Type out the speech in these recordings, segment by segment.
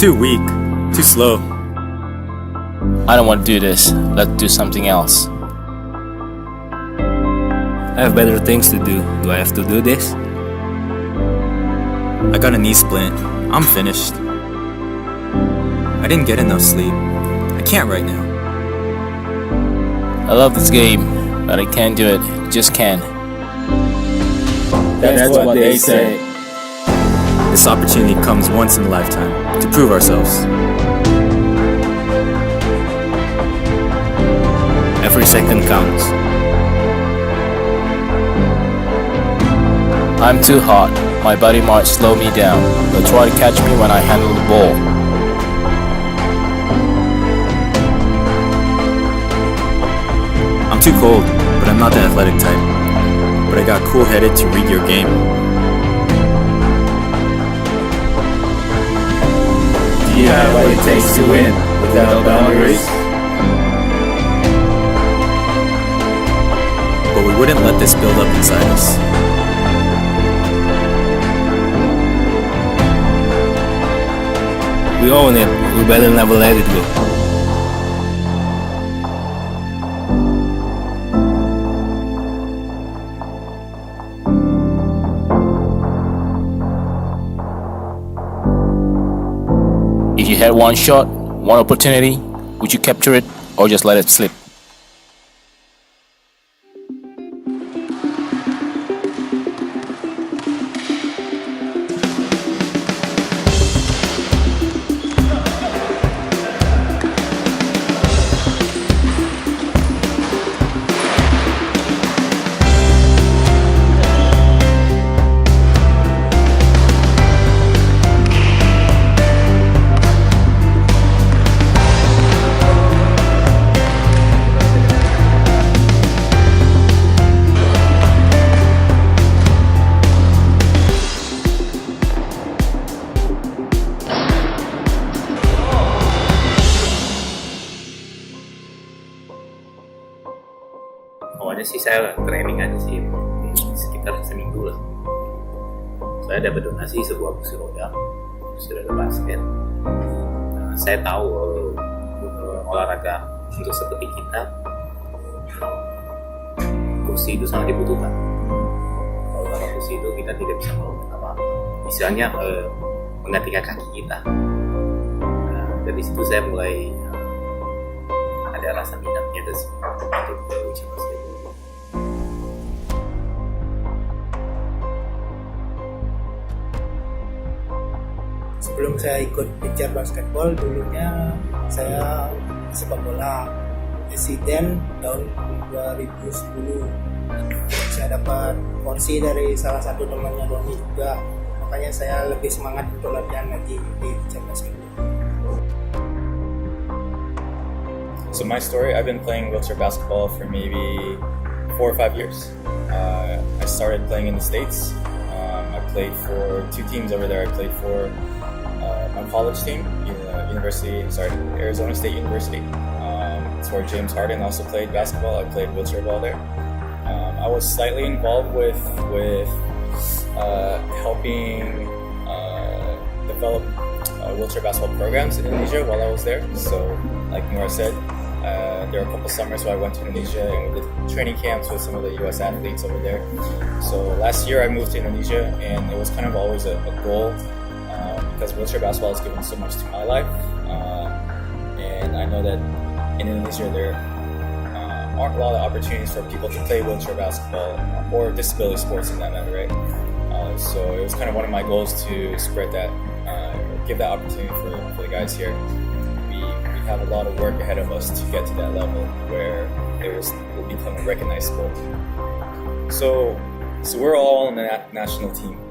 too weak, too slow. I don't want to do this. Let's do something else. I have better things to do. Do I have to do this? I got a knee splint. I'm finished. I didn't get enough sleep. I can't right now. I love this game, but I can't do it. Just can't. That's what they say. This opportunity comes once in a lifetime to prove ourselves. Every second counts. I'm too hot. My body might slow me down, but try to catch me when I handle the ball. I'm too cold, but I'm not the athletic type. But I got cool-headed to read your game. Do you have what it takes to win without boundaries? But we wouldn't let this build up inside us. We own it. We better never let it go. If you had one shot, one opportunity, would you capture it or just let it slip? Awalnya sih saya training aja sih, sekitar seminggu lah. Saya dapat donasi sebuah kursi roda basket. Nah, saya tahu olahraga untuk seperti kita, kursi itu sangat dibutuhkan. Kalau tanpa kursi itu kita tidak bisa melakukan apa-apa. Istilahnya menggantikan kaki kita. Nah, dari situ saya mulai ada rasa minatnya untuk wheelchair basket. Sebelum saya ikut wheelchair basketball, dulunya saya sepak bola presiden tahun 2010. Saya dapat porsi dari salah satu temannya Doni juga, makanya saya lebih semangat untuk latihan lagi di wheelchair basketball. So my story, I've been playing wheelchair basketball for maybe 4 or 5 years. I started playing in the States. I played for 2 teams over there. I played for my college team, Arizona State University. It's where James Harden also played basketball. I played wheelchair ball there. I was slightly involved with helping develop wheelchair basketball programs in Indonesia while I was there. So, like Ngurah said, there were a couple summers where I went to Indonesia and we did training camps with some of the U.S. athletes over there. So last year I moved to Indonesia, and it was kind of always a goal because wheelchair basketball has given so much to my life. And I know that in Indonesia there aren't a lot of opportunities for people to play wheelchair basketball or disability sports in that matter, right? So it was kind of one of my goals to spread that, give that opportunity for the guys here. We have a lot of work ahead of us to get to that level where it will become a recognized sport. So we're all on the national team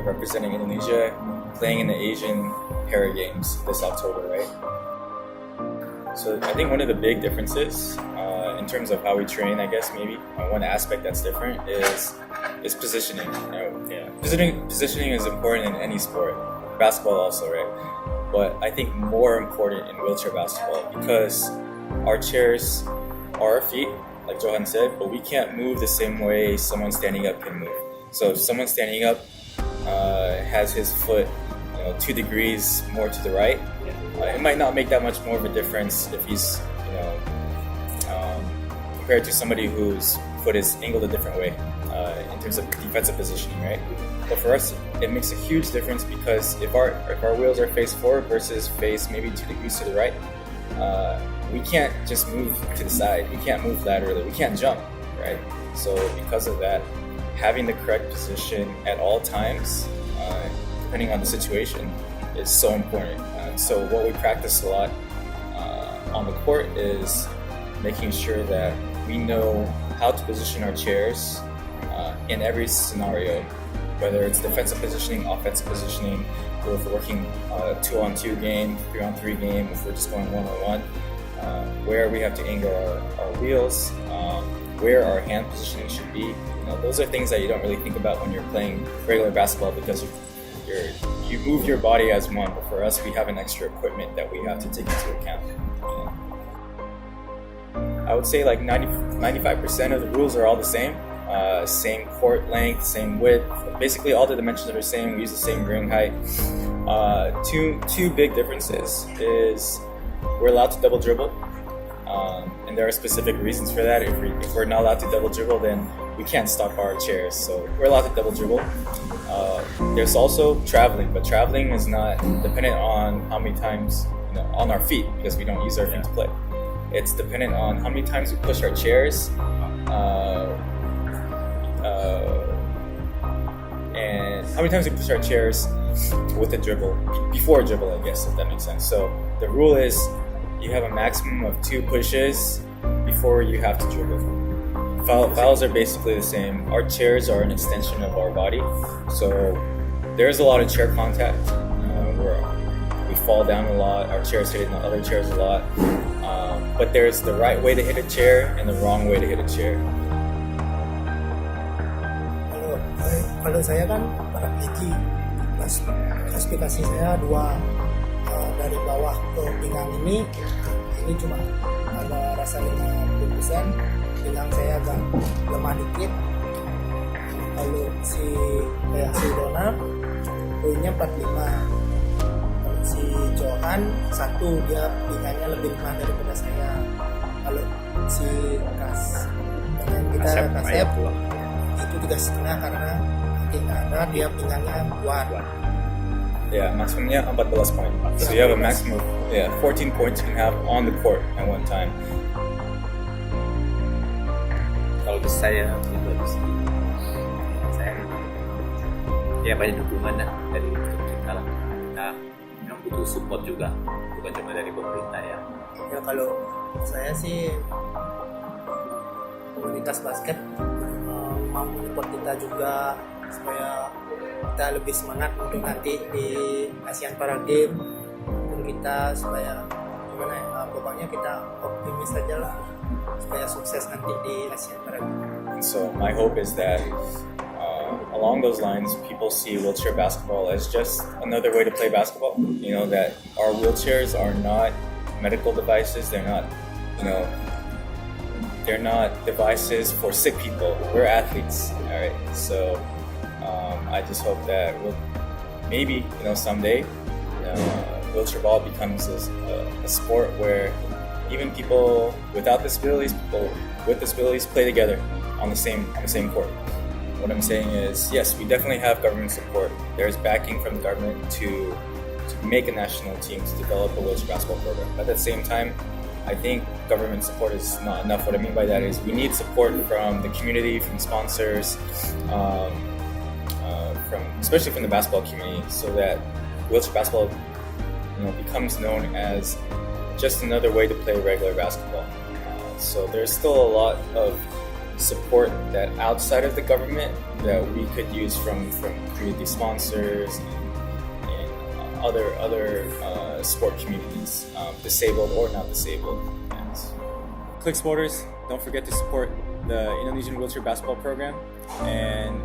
representing Indonesia, playing in the Asian Para Games this October, right? So I think one of the big differences in terms of how we train, I guess maybe one aspect that's different is positioning. Positioning is important in any sport, basketball also, right? But I think more important in wheelchair basketball because our chairs are our feet, like Johan said, but we can't move the same way someone standing up can move. So if someone standing up has his foot 2 degrees more to the right, it might not make that much more of a difference if he's compared to somebody whose foot is angled a different way in terms of defensive positioning, right? But for us, it makes a huge difference because if our wheels are face forward versus face maybe 2 degrees to the right, we can't just move to the side. We can't move laterally. We can't jump, right? So because of that, having the correct position at all times, depending on the situation, is so important. So what we practice a lot on the court is making sure that we know how to position our chairs in every scenario, whether it's defensive positioning, offensive positioning, or if we're working 2-on-2 game, 3-on-3 game, if we're just going 1-on-1, where we have to angle our wheels, where our hand positioning should be. Those are things that you don't really think about when you're playing regular basketball because you move your body as one, but for us, we have an extra equipment that we have to take into account. I would say like 95% of the rules are all the same. Same court length, same width. Basically, all the dimensions are the same. We use the same ring height. Two big differences is we're allowed to double dribble, and there are specific reasons for that. If we're not allowed to double dribble, then we can't stop our chairs. So we're allowed to double dribble. There's also traveling, but traveling is not dependent on how many times on our feet because we don't use our feet to play. It's dependent on how many times we push our chairs. And how many times we push our chairs with a dribble, before a dribble, I guess, if that makes sense. So the rule is you have a maximum of 2 pushes before you have to dribble. Fouls are basically the same. Our chairs are an extension of our body, so there's a lot of chair contact where we fall down a lot, our chairs hit the other chairs a lot, but there's the right way to hit a chair and the wrong way to hit a chair. Kalau saya kan paraplegic, klasifikasi saya 2, dari bawah ke pinggang ini cuma ada rasa 50%, pinggang saya agak lemah dikit. Lalu si Donald poinnya 45, kalau si Johan 1, dia pinggangnya lebih lemah daripada saya. Kalau si Kasep itu 3,5 karena nggak ada, dia pinggangnya kuat. Yeah, maximumnya 14 poin. So you have a maximum of 14 points you can have on the court at one time. Kalau saya pribadi, saya banyak dukungan dari kita lah. Kita yang butuh support juga, bukan cuma dari pemerintah ya. Ya kalau saya sih komunitas basket mau support kita juga supaya kita lebih semangat untuk nanti di Asian Para Games, untuk kita supaya pokoknya kita optimis aja lah supaya sukses nanti di Asian Para Games. So my hope is that along those lines, people see wheelchair basketball as just another way to play basketball. That our wheelchairs are not medical devices. They're not, they're not devices for sick people. We're athletes, all right? So I just hope that maybe someday wheelchair ball becomes a sport where even people without disabilities, people with disabilities play together on the same court. What I'm saying is, yes, we definitely have government support. There's backing from the government to make a national team to develop a wheelchair basketball program. But at the same time, I think government support is not enough. What I mean by that is we need support from the community, from sponsors, especially from the basketball community, so that wheelchair basketball becomes known as just another way to play regular basketball. So there's still a lot of support that outside of the government that we could use from community sponsors and other sport communities, disabled or not disabled. Click Sporters, don't forget to support the Indonesian Wheelchair Basketball Program and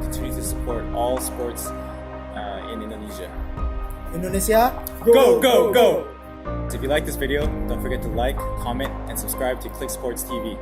continue to support all sports in Indonesia. Indonesia, Go! If you like this video, don't forget to like, comment, and subscribe to Click Sports TV.